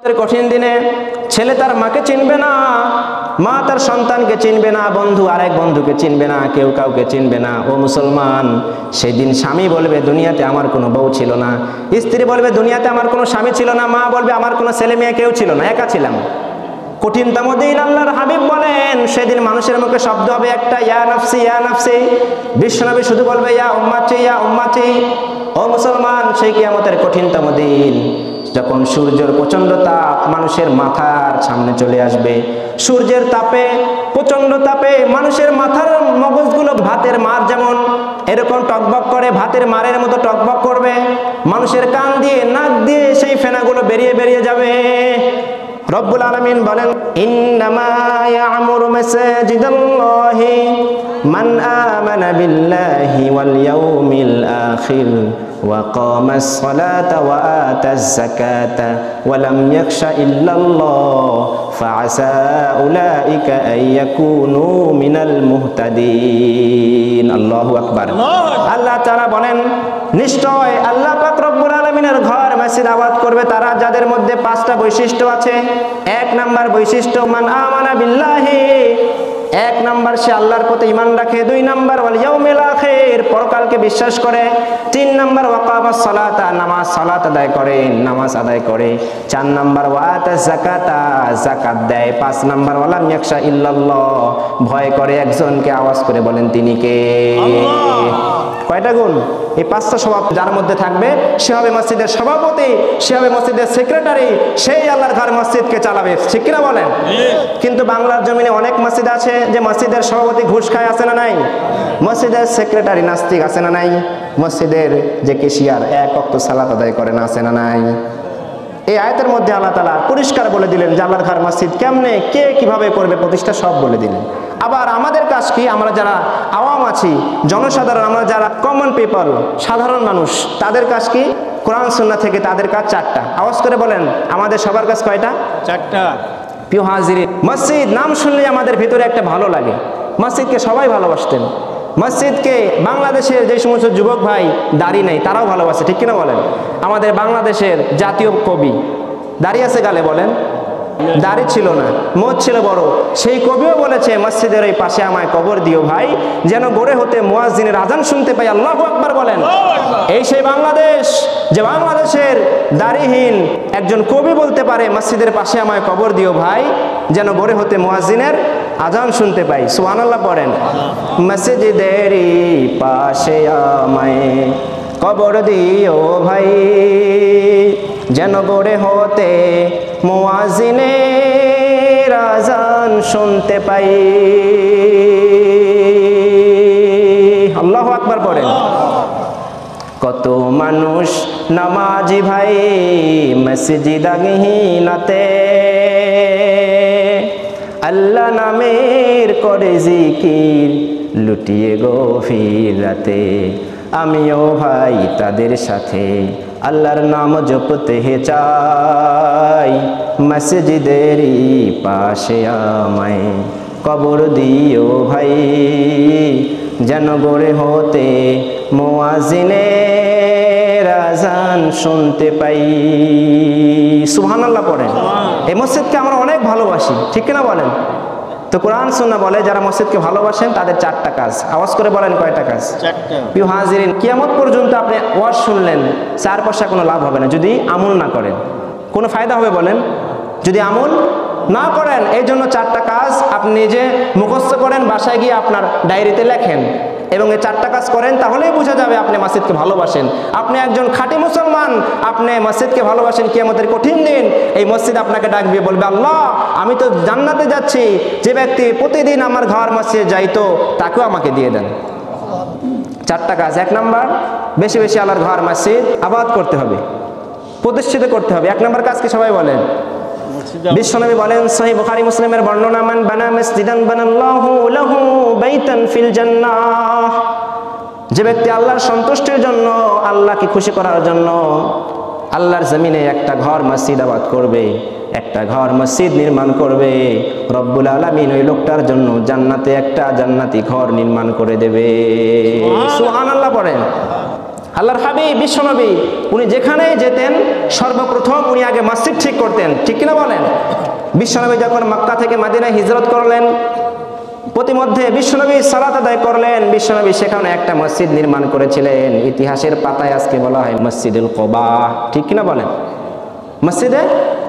কঠিন দিনে ছেলে তার মাকে চিনবে না, মা তার সন্তানকে চিনবে না, বন্ধু আরেক বন্ধুকে চিনবে না, কেউ কাউকে চিনবে না। ও মুসলমান, সেদিন স্বামী বলবে দুনিয়াতে আমার কোনো বউ ছিল না, স্ত্রী বলবে দুনিয়াতে আমার কোনো স্বামী ছিল না, মা বলবে আমার কোনো ছেলে মেয়ে কেউ ছিল না, একা ছিলাম। কঠিনতম দিন। আল্লাহর হাবিব বলেন সেদিন মানুষের মুখে শব্দ হবে একটা, ইয়া নাফসি ইয়া নাফসি। বিশ্বনবী শুধু বলবে ইয়া উম্মতি ইয়া উম্মতি। ও মুসলমান, সেই কিয়ামতের কঠিনতম দিন যখন সূর্যের প্রচন্ড তাপ মানুষের মাথার সামনে চলে আসবে, সূর্যের তাপে প্রচন্ড তাপে মানুষের মাথার মগজগুলো ভাতের মার যেমন এরকম টকবক করে, ভাতের মারের মতো টকবক করবে, মানুষের কান দিয়ে নাক দিয়ে সেই ফেনাগুলো বেরিয়ে বেরিয়ে যাবে। রব্বুল আলামিন বলেন ইন্নামা ইয়ামুরু মাসাজিদাল্লাহি মান আমানা বিল্লাহি ওয়াল ইয়াউমিল আখির ওয়া কামাস সালাতা ওয়া আতাজ যাকাতা ওয়া লাম ইয়াখশা ইল্লাল্লাহ ফাআসা উলাইকা আইয়াকুনু মিনাল মুহতাদিন। আল্লাহু আকবার। আল্লাহ তাআলা বলেন নিশ্চয় আল্লাহ পাক রব্বুল আলামিনের ঘর মসজিদ আবাদ করবে তারা যাদের মধ্যে 5টা বৈশিষ্ট্য আছে। 1 নাম্বার বৈশিষ্ট্য মান আমানা বিল্লাহি, 1 নাম্বার সে আল্লাহর প্রতি ঈমান রাখে। 2 নাম্বার ওয়াল ইয়াউমিল আখির, পরকালকে বিশ্বাস করে। 3 নাম্বার ওয়াকামাস সালাতা, নামাজ সালাত আদায় করে, নামাজ আদায় করে। 4 নাম্বার ওয়াতাজ যাকাতা, যাকাত দেয়। 5 নাম্বার ওয়ালাম ইয়াখশা ইল্লাল্লাহ, ভয় করে একজনকে, আওয়াজ করে বলেন তিনি কে? আল্লাহ। কয়টা গুণ? এই 5টা স্বভাব যার মধ্যে থাকবে সে হবে মসজিদের সভাপতি, সে হবে মসজিদের সেক্রেটারি, সেই আল্লাহর ঘর মসজিদকে চালাবে। ঠিক কিনা বলেন? কিন্তু বাংলার জমিনে অনেক মসজিদ আছে যে মসজিদের সভাপতি ঘুষ খায়, আছে না নাই? মসজিদের সেক্রেটারি নাস্তিক, আছে না নাই? মসজিদের যে কেশিয়ার 1 ওয়াক্ত সালাত আদায় করে না, আছে না নাই? এই আয়াতের মধ্যে আল্লাহ তাআলা পরিষ্কার বলে দিলেন যে আল্লাহর ঘর মসজিদ কেমনে, কে কিভাবে করবে প্রতিষ্ঠা, সব বলে দিলেন। আবার আমাদের কাজ কি? আমরা যারা আওয়াম আছি, জনসাধারণ, আমরা যারা কমন পিপল, সাধারণ মানুষ, তাদের কাজ কি? কোরআন সুন্নাহ থেকে তাদের কাজ 4টা। আওয়াজ করে বলেন আমাদের সবার কাজ কয়টা? 4টা। প্রিয় হাজিরিন, মসজিদ নাম শুনলে আমাদের ভিতরে একটা ভালো লাগে। মসজিদকে সবাই ভালোবাসতেন। মসজিদকে বাংলাদেশের যে সমস্ত যুবক ভাই দাড়ি নেই তারাও ভালোবাসে। ঠিক কিনা বলেন? আমাদের বাংলাদেশের জাতীয় কবি দাড়ি আছে গালে, বলেন? দাড়ি ছিল না, মোচ ছিল বড়। সেই কবিও বলেছে মসজিদের ওই পাশে আমায় কবর দিও ভাই, যেন গড়ে হতে মুয়াজ্জিনের আজান শুনতে পাই। আল্লাহু আকবার বলেন। এই সেই বাংলাদেশ, যে বাংলাদেশের দাড়িহীন একজন কবি বলতে পারে মসজিদের পাশে আমায় কবর দিও ভাই, যেন গড়ে হতে মুয়াজ্জিনের আজান শুনতে পাই। সুবহানাল্লাহ পড়েন। মসজিদেরই পাশে আমায় কবর দিও ভাই, যেন গড়ে হতে মুয়াজ্জিনের আজান শুনতে পাই। আল্লাহু আকবার পড়েন। কত মানুষ নামাজি ভাই মসজিদাগহীনাতে, আল্লাহ নামের করে জিকির লুটিয়ে গভীর রাতে। আমিও ভাই তাদের সাথে আল্লাহর নাম জপতে চাই, মসজিদেরই পাশে আমায় কবর দিও ভাই, যেন গড়ে হতে মুয়াজ্জিনের আজান শুনতে পাই। সুবহানাল্লাহ পড়েন। এই মসজিদকে আমরা অনেক ভালোবাসি। ঠিক কিনা বলেন? তো কোরআন সুন্নাহ বলে যারা মসজিদকে ভালোবাসেন তাদের 4টা কাজ। আওয়াজ করে বলেন কয়টা কাজ? 4টা। প্রিয় হাজিরিন, কিয়ামত পর্যন্ত আপনি ওয়াজ শুনলেন, 4 পয়সা কোনো লাভ হবে না যদি আমল না করেন। কোনো ফায়দা হবে বলেন যদি আমল না করেন? এই জন্য 4টা কাজ আপনি নিজে মুখস্থ করেন, বাসায় গিয়ে আপনার ডায়েরিতে লেখেন এবং এই 4টা কাজ করেন, তাহলেই বোঝা যাবে আপনি মসজিদকে ভালোবাসেন। আপনি একজন খাঁটি মুসলমান, আপনি মসজিদকে ভালোবাসেন। কিয়ামতের কঠিন দিন এই মসজিদ আপনাকে ডাকবে, বলবে আল্লাহ আমি তো জান্নাতে যাচ্ছি, যে ব্যক্তি প্রতিদিন আমার ঘর মসজিদে যাইতো তাকেও আমাকে দিয়ে দেন। 4টা কাজ। 1 নাম্বার, বেশি বেশি আল্লাহর ঘর মসজিদ আবাদ করতে হবে, প্রতিষ্ঠিত করতে হবে। 1 নাম্বার কাজ কি সবাই বলেন? বিশ্বনবী বলেন সহিহ বুখারী মুসলিমের বর্ণনা, মান বানা মসজিদান বানাল্লাহু লাহু বাইতান ফিল জান্নাহ, যে ব্যক্তি আল্লাহর সন্তুষ্টির জন্য, আল্লাহকে খুশি করার জন্য আল্লাহর জমিনে একটা ঘর মসজিদ আবাদ করবে, একটা ঘর মসজিদ নির্মাণ করবে, রব্বুল আলামিন ওই লোকটার জন্য জান্নাতে একটা জান্নাতি ঘর নির্মাণ করে দেবে। সুবহানাল্লাহ পড়েন। আল্লাহর হাবিব বিশ্বনবী উনি যেখানেই যেতেন সর্বপ্রথম উনি আগে মসজিদ ঠিক করতেন, ঠিক কিনা বলেন? বিশ্বনবী যখন মক্কা থেকে মদিনায় হিজরত করলেন, প্রতিমধ্যে বিশ্বনবী সালাত আদায় করলেন। বিশ্বনবী সেখানে একটা মসজিদ নির্মাণ করেছিলেন, ইতিহাসের পাতায় আজকে বলা হয় মসজিদুল কুবা, ঠিক কিনা বলেন? মসজিদে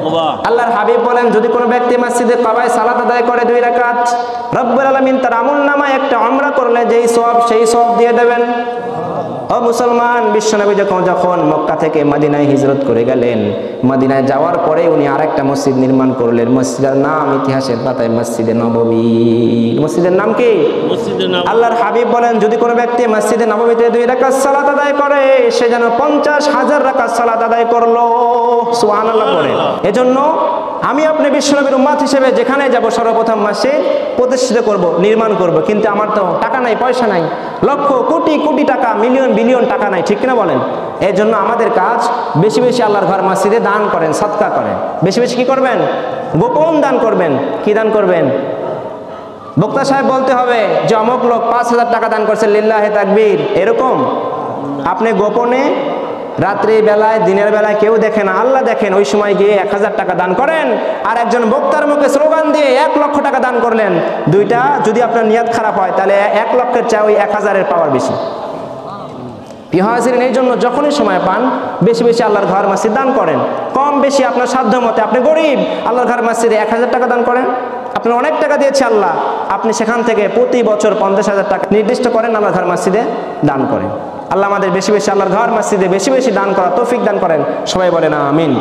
কুবা। আল্লাহর হাবিব বলেন, যদি কোনো ব্যক্তি মসজিদে কুবায় সালাত আদায় করে 2 রাকাত, রব্বুল আলামিন তার আমলনামায় একটা উমরা করলে যেই সওয়াব সেই সওয়াব দিয়ে দেবেন। ও মুসলমান, বিশ্বনবী যখন মক্কা থেকে মদিনায় হিজরত করে গেলেন, মদিনায় যাওয়ার পরে উনি আরেকটা মসজিদ নির্মাণ করলেন। মসজিদের নাম ইতিহাসের পাতায় মসজিদে নববী। মসজিদের নাম কি? আল্লাহর হাবিব বলেন, যদি কোনো ব্যক্তি মসজিদে নববীতে 2 রাকাত সালাত আদায় করে, সে যেন 50,000 রাকাত সালাত আদায় করলো। সুবহানাল্লাহ পড়ে। এজন্য আমি আপনি বিশ্বনবীর উম্মত হিসেবে যেখানে যাব সর্বপ্রথম মসজিদ প্রতিষ্ঠিত করব, নির্মাণ করব। কিন্তু আমার তো টাকা নাই, পয়সা নাই, লক্ষ কোটি কোটি টাকা, মিলিয়ন বিলিয়ন টাকা নাই, ঠিক কিনা বলেন? এই জন্য আমাদের কাজ বেশি বেশি আল্লাহর ঘর মসজিদে দান করেন, সদকা করেন। বেশি বেশি কি করবেন? গোপন দান করবেন। কি দান করবেন? বক্তা সাহেব বলতে হবে যে অমুক লোক 5,000 টাকা দান করছে, লিল্লাহে তাকবীর, এরকম। আপনি গোপনে রাত্রি বেলায় দিনের বেলায় কেউ দেখে না, আল্লাহ দেখেন, ওই সময় গিয়ে 1,000 টাকা দান করেন। আর একজন বক্তার মুখে স্লোগান দিয়ে 1 লক্ষ টাকা দান করলেন। দুইটা যদি আপনার নিয়ত খারাপ হয় তাহলে 1 লক্ষের চেয়ে ওই 1,000-এর পাওয়ার বেশি। প্রিয় হাজিরিন, এই জন্য যখনই সময় পান বেশি বেশি আল্লাহর ঘর মসজিদ দান করেন। কম বেশি আপনার সাধ্য মতে। আপনি গরিব, আল্লাহর ঘর মসজিদে 1,000 টাকা দান করেন। আপনার অনেক টাকা দিয়েছে আল্লাহ, আপনি সেখান থেকে প্রতি বছর 50,000 টাকা নির্দিষ্ট করেন, আল্লাহর ঘর মসজিদে দান করেন। আল্লাহ আমাদের বেশি বেশি আল্লাহর ঘর মসজিদে বেশি বেশি দান করা তৌফিক দান করেন। সবাই বলেন আমিন।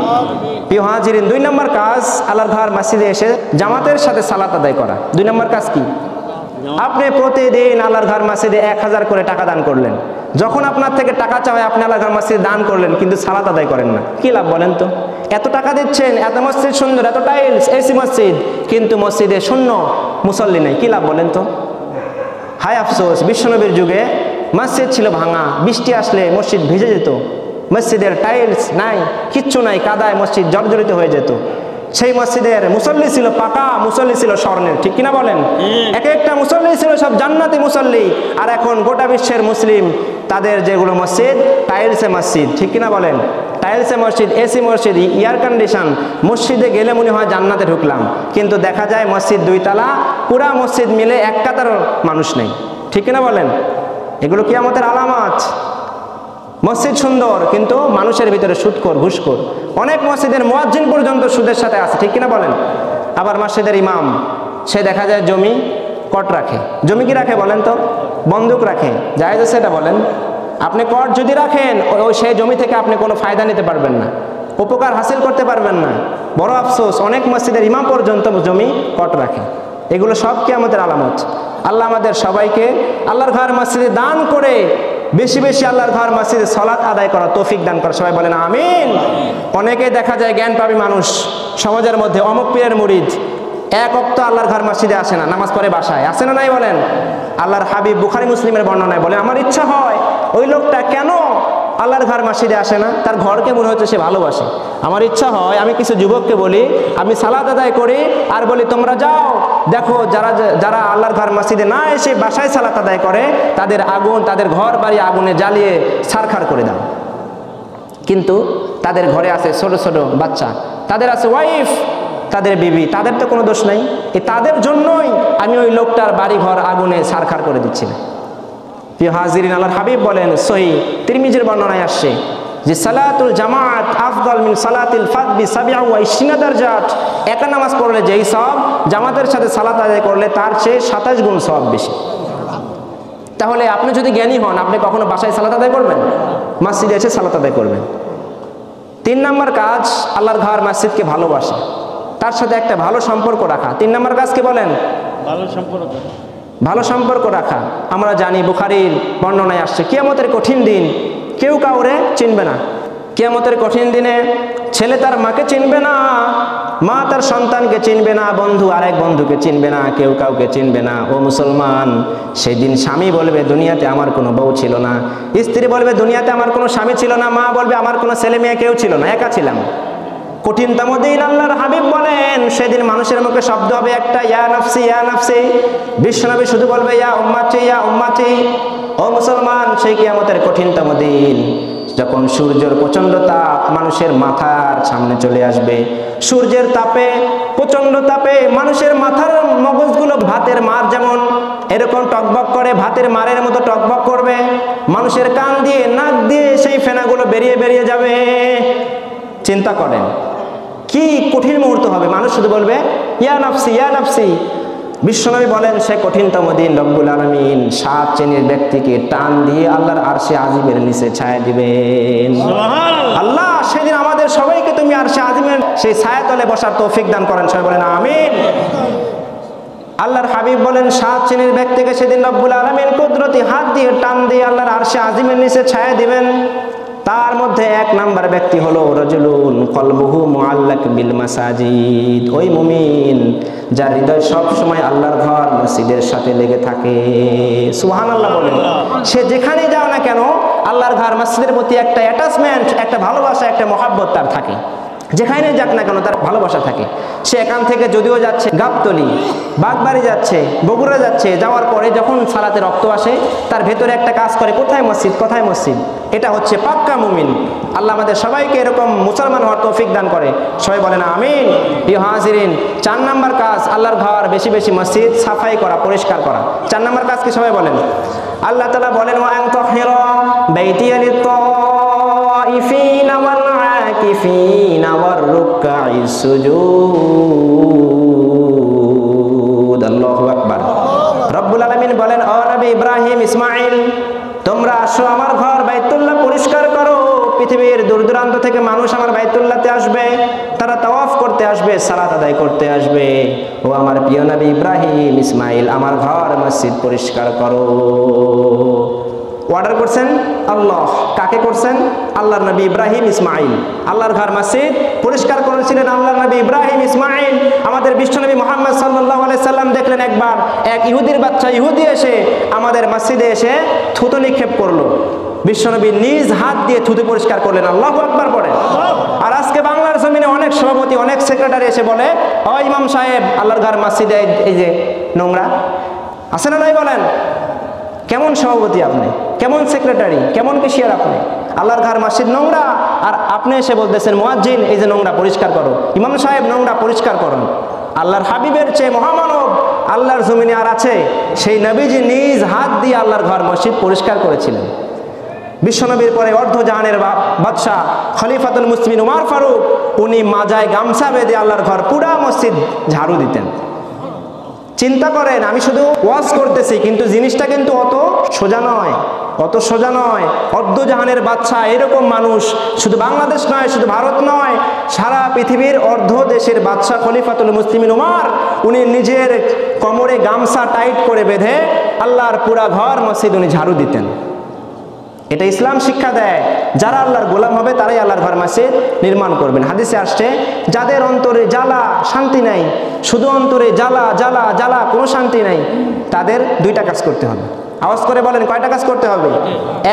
প্রিয় হাজিরিন, 2 নম্বর কাজ আল্লাহর ঘর মসজিদে এসে জামাতের সাথে সালাত আদায় করা। 2 নম্বর কাজ কি? আপনি প্রতিদিন আল্লাহর ঘর মসজিদে 1,000 করে টাকা দান করলেন। যখন আপনার থেকে টাকা চাওয়ায় আপনি আল্লাহর ঘর মসজিদে দান করলেন, কিন্তু সালাত আদায় করেন না, কি লাভ বলেন তো? এত টাকা দিচ্ছেন, এত মসজিদ সুন্দর, এত টাইলস, এসি মসজিদ, কিন্তু মসজিদে শূন্য, মুসল্লি নেই, কি লাভ বলেন তো? হায় আফসোস, বিশ্বনবীর যুগে মসজিদ ছিল ভাঙা, বৃষ্টি আসলে মসজিদ ভিজে যেত, মসজিদের টাইলস নাই, কিচ্ছু নাই, কাদায় মসজিদ জর্জরিত হয়ে যেত। সেই মসজিদের মুসল্লি ছিল পাকা, মুসল্লি ছিল স্বর্ণের, ঠিক কিনা বলেন? এক একটা মুসল্লি ছিল সব জান্নাতি মুসল্লি। আর এখন গোটা বিশ্বের মুসলিম তাদের যেগুলো মসজিদ টাইলসে মসজিদ, ঠিক কিনা বলেন? টাইলসে মসজিদ, এসি মসজিদ, এয়ার কন্ডিশন, মসজিদে গেলে মনে হয় জান্নাতে ঢুকলাম, কিন্তু দেখা যায় মসজিদ 2 তলা, পুরা মসজিদ মিলে 1 কাতার মানুষ নেই, ঠিক কিনা বলেন? এগুলো কিয়ামতের আলামত। মসজিদ সুন্দর কিন্তু মানুষের ভিতরে সুদখোর, ঘুষখোর। অনেক মসজিদের মুয়াজ্জিন পর্যন্ত সুদের সাথে আছে, ঠিক কিনা বলেন? আবার মসজিদের ইমাম, সে দেখা যায় জমি কট রাখে। জমি কি রাখে বলেন তো? বন্দুক রাখে। জায়েজ আছে এটা বলেন? আপনি কট যদি রাখেন, ওই সেই জমি থেকে আপনি কোনো ফায়দা নিতে পারবেন না, উপকার হাসিল করতে পারবেন না। বড় আফসোস, অনেক মসজিদের ইমাম পর্যন্ত জমি কট রাখে। এগুলো সব কিয়ামতের আলামত। আল্লাহ আমাদের সবাইকে আল্লাহর ঘর মসজিদে দান করে বেশি বেশি আল্লাহর ঘর মসজিদে সালাত আদায় করা তৌফিক দান করে। সবাই বলেন আমিন। অনেকে দেখা যায় জ্ঞান পাবি মানুষ সমাজের মধ্যে, অমুক পীরের মুরিদ, 1 ওয়াক্ত আল্লাহর ঘর মসজিদে আসে না, নামাজ পড়ে বাসায়, আসে না নাই বলেন? আল্লাহর হাবিব বুখারী মুসলিমের বর্ণনায় বলে, আমার ইচ্ছা হয় ওই লোকটা কেন আল্লাহর ঘর মসজিদে আসে না, তার ঘরকে মনে হচ্ছে সে ভালোবাসে। আমার ইচ্ছা হয় আমি কিছু যুবককে বলি, আমি সালাত আদায় করি আর বলি তোমরা যাও দেখো যারা আল্লাহর ঘর মসজিদে না এসে বাসায় সালাত আদায় করে তাদের আগুন, তাদের ঘর বাড়ি আগুনে জ্বালিয়ে ছারখার করে দাও। কিন্তু তাদের ঘরে আছে ছোট ছোট বাচ্চা, তাদের আছে ওয়াইফ, তাদের বিবি, তাদের তো কোনো দোষ নাই। তাদের জন্যই আমি ওই লোকটার বাড়ি ঘর আগুনে ছারখার করে দিচ্ছি না। প্রিয় হাজিরিন, আল্লাহর হাবিব বলেন, সহিহ তিরমিজির বর্ণনায় আসছে যে সালাতুল জামাত আফদাল মিন সালাতিল ফাদ বি 27 দারজাত। একা নামাজ পড়লে যেই সওয়াব, জামাতের সাথে সালাত আদায় করলে তার চেয়ে 27 গুণ সওয়াব বেশি। তাহলে আপনি যদি জ্ঞানী হন, আপনি কখনো বাসায় সালাত আদায় করবেন? মসজিদে এসে সালাত আদায় করবেন। 3 নম্বর কাজ আল্লাহর ঘর মসজিদকে ভালোবাসা, তার সাথে একটা ভালো সম্পর্ক রাখা। 3 নম্বর কাজ কি বলেন? ভালো সম্পর্ক রাখা। আমরা জানি বুখারীর বর্ণনায় আসছে, কিয়ামতের কঠিন দিন কেউ কাউরে চিনবে না। কিয়ামতের কঠিন দিনে ছেলে তার মাকে চিনবে না, মা তার সন্তানকে চিনবে না, বন্ধু আরেক বন্ধুকে চিনবে না, কেউ কাউকে চিনবে না। ও মুসলমান, সেদিন স্বামী বলবে দুনিয়াতে আমার কোনো বউ ছিল না, স্ত্রী বলবে দুনিয়াতে আমার কোনো স্বামী ছিল না, মা বলবে আমার কোনো ছেলে মেয়ে কেউ ছিল না, একা ছিলাম। কঠিনতম দিন। আল্লাহর হাবিব বলেন, সেদিন মানুষের মুখে শব্দ হবে একটা, ইয়া নাফসি ইয়া নাফসি। বিশ্বনবী শুধু বলবে ইয়া উম্মতি ইয়া উম্মতি। ও মুসলমান, সেই কিয়ামতের কঠিনতম দিন যখন সূর্যের প্রচন্ড তাপ মানুষের মাথার সামনে চলে আসবে। সূর্যের তাপে, প্রচন্ড তাপে মানুষের মাথার মগজগুলো ভাতের মার যেমন এরকম টকবক করে, ভাতের মারের মতো টকবক করবে। মানুষের কান দিয়ে, নাক দিয়ে সেই ফেনাগুলো বেরিয়ে বেরিয়ে যাবে। চিন্তা করেন কি কঠিন মুহূর্ত হবে। মানুষ শুধু বলবে ইয়া নাফসি ইয়া নাফসি। বিশ্বনবী বলেন সে কঠিনতম দিন রব্বুল আলামিন 7 শ্রেণীর ব্যক্তিকে টান দিয়ে আল্লাহর আরশে আজিমের নিচে ছায়া দিবেন। আল্লাহ সেদিন আমাদের সবাইকে তুমি আরশে আজিমের সেই ছায়াতলে বসার তৌফিক দান করেন। সবাই বলেন আমিন। আল্লাহর হাবিব বলেন 7 শ্রেণীর ব্যক্তিকে সেদিন রব্বুল আলামিন কুদরতি হাত দিয়ে টান দিয়ে আল্লাহর আরশে আজিমের নিচে ছায়া দিবেন। তার মধ্যে 1 নাম্বার ব্যক্তি হলো রাজুলুন কলবুহু মুআল্লাক বিল মাসাজিদ। ওই মুমিন যার হৃদয় সব সময় আল্লাহর ঘর মসজিদের সাথে লেগে থাকে। সুবহানাল্লাহ বলেন। সে যেখানে যাও না কেন আল্লাহর ঘর মসজিদের প্রতি একটা অ্যাটাচমেন্ট, একটা ভালোবাসা, একটা মহাব্বত তার থাকে। যেখানে যাক না কেন তার ভালোবাসা থাকে। সে এখান থেকে যদিও যাচ্ছে গাবতলী, বাগবাড়ি যাচ্ছে, বগুড়া যাচ্ছে, যাওয়ার পরে যখন সালাতে রক্ত আসে তার ভেতরে একটা কাজ করে, কোথায় মসজিদ, কোথায় মসজিদ। এটা হচ্ছে পাক্কা মুমিন। আল্লাহ আমাদের সবাইকে এরকম মুসলমান হওয়ার তৌফিক দান করে। সবাই বলেন আমিন। প্রিয় হাজিরিন, 4 নাম্বার কাজ আল্লাহর ঘর বেশি বেশি মসজিদ সাফাই করা, পরিষ্কার করা। 4 নাম্বার কাজ কি সবাই বলেন? আল্লাহ তাআলা বলেন ওয়া আন তাহিরা বাইতিয়া লিত-তাইফিনা ওয়াল আকিফিনা ওয়ার রুকআইস সুজুদ। আল্লাহু আকবার। রব্বুল আলামিন বলেন ও নবী ইব্রাহিম, ইসমাঈল, তোমরা আসো আমার ঘর বাইতুল্লাহ পরিষ্কার করো। পৃথিবীর দূর দূরান্ত থেকে মানুষ আমার বাইতুল্লাহতে আসবে, তারা তাওয়াফ করতে আসবে, সালাত আদায় করতে আসবে। ও আমার প্রিয় নবী ইব্রাহিম, ইসমাঈল, আমার ঘর মসজিদ পরিষ্কার করো। অর্ডার করছেন আল্লাহ। কাকে করছেন? আল্লাহর নবী ইব্রাহিম, ইসমাঈল। আল্লাহর ঘর মসজিদ পরিষ্কার করেছিলেন আল্লাহর নবী ইব্রাহিম, ইসমাঈল। আমাদের বিশ্বনবী মুহাম্মদ সাল্লাল্লাহু আলাইহি সাল্লাম দেখলেন একবার এক ইহুদির বাচ্চা ইহুদি এসে আমাদের মসজিদে এসে থুতু নিক্ষেপ করলো। বিশ্বনবী নিজ হাত দিয়ে থুতু পরিষ্কার করলেন। আল্লাহু আকবার পড়ে। আর আজকে বাংলার জমিনে অনেক সভাপতি, অনেক সেক্রেটারি এসে বলে ও ইমাম সাহেব, আল্লাহর ঘর মসজিদে এই যে নোংরা আছে না নাই বলেন? কেমন সভাপতি আপনি, কেমন সেক্রেটারি, কেমন কেশিয়ার আপনি? আল্লাহর ঘর মসজিদ নোংরা আর আপনি এসে বলতেছেন মুয়াজ্জিন এই যে নোংরা পরিষ্কার করো, ইমাম সাহেব নোংরা পরিষ্কার করুন। আল্লাহর হাবিবের চেয়ে মহামানব আল্লাহর জমিনে আর আছে? সেই নবীজি নিজ হাত দিয়ে আল্লাহর ঘর মসজিদ পরিষ্কার করেছিলেন। বিশ্বনবীর পরে অর্ধজাহানের বাদশাহ খলিফাতুল মুসলিমিন উমর ফারুক, উনি মাজায় গামছা বেঁধে আল্লাহর ঘর পুরা মসজিদ ঝাড়ু দিতেন। চিন্তা করেন, আমি শুধু ওয়াজ করতেছি কিন্তু জিনিসটা কিন্তু অত সোজা নয়, অত সোজা নয়। অর্ধজাহানের বাদশা এরকম মানুষ শুধু বাংলাদেশ নয়, শুধু ভারত নয়, সারা পৃথিবীর অর্ধ দেশের বাদশা খলিফাতুল মুসলিমিন উমর, উনি নিজের কোমরে গামছা টাইট করে বেঁধে আল্লাহর পুরা ঘর মসজিদ উনি ঝাড়ু দিতেন। এটা ইসলাম শিক্ষা দেয় যারা আল্লাহর গোলাম হবে তারাই আল্লাহর ঘর মসজিদ নির্মাণ করবেন। হাদিসে আসছে যাদের অন্তরে জ্বালা, শান্তি নাই, শুধু অন্তরে জ্বালা জ্বালা জ্বালা, কোনো শান্তি নাই, তাদের 2টা কাজ করতে হবে। আওয়াজ করে বলেন কয়টা কাজ করতে হবে?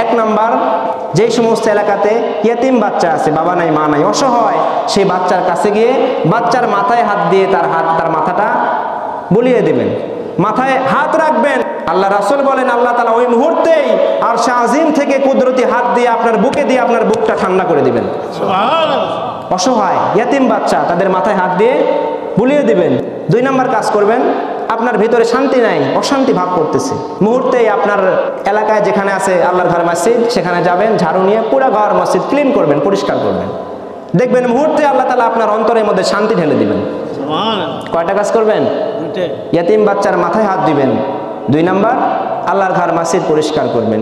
1 নাম্বার, যেই সমস্ত এলাকাতে ইয়েতিম বাচ্চা আছে, বাবা নাই মা নাই, অসহায়, সেই বাচ্চার কাছে গিয়ে বাচ্চার মাথায় হাত দিয়ে তার মাথাটা বুলিয়ে দেবেন, মাথায় হাত রাখবেন। আল্লাহ রাসূল বলেন আল্লাহ তাআলা ওই মুহূর্তেই আরশে আজিম থেকে কুদরতি হাত দিয়ে আপনার বুকে দিয়ে আপনার বুকটা ঠান্ডা করে দিবেন। সুবহানাল্লাহ। অসহায় ইয়েতিম বাচ্চা, তাদের মাথায় হাত দিয়ে বুলিয়ে দিবেন। 2 নাম্বার কাজ করবেন, আপনার ভিতরে শান্তি নাই, অশান্তি ভাব করতেছে, মুহূর্তেই আপনার এলাকায় যেখানে আছে আল্লাহর ঘর মসজিদ সেখানে যাবেন, ঝাড়ু নিয়ে পুরো ঘর মসজিদ ক্লিন করবেন, পরিষ্কার করবেন। দেখবেন মুহূর্তে আল্লাহ তাআলা আপনার অন্তরের মধ্যে শান্তি ঢেলে দিবেন। সুবহানাল্লাহ। কয়টা কাজ করবেন? 2টা। ইয়েতিম বাচ্চার মাথায় হাত দিবেন। 2 নাম্বার, আল্লাহর ঘর মসজিদ পরিষ্কার করবেন।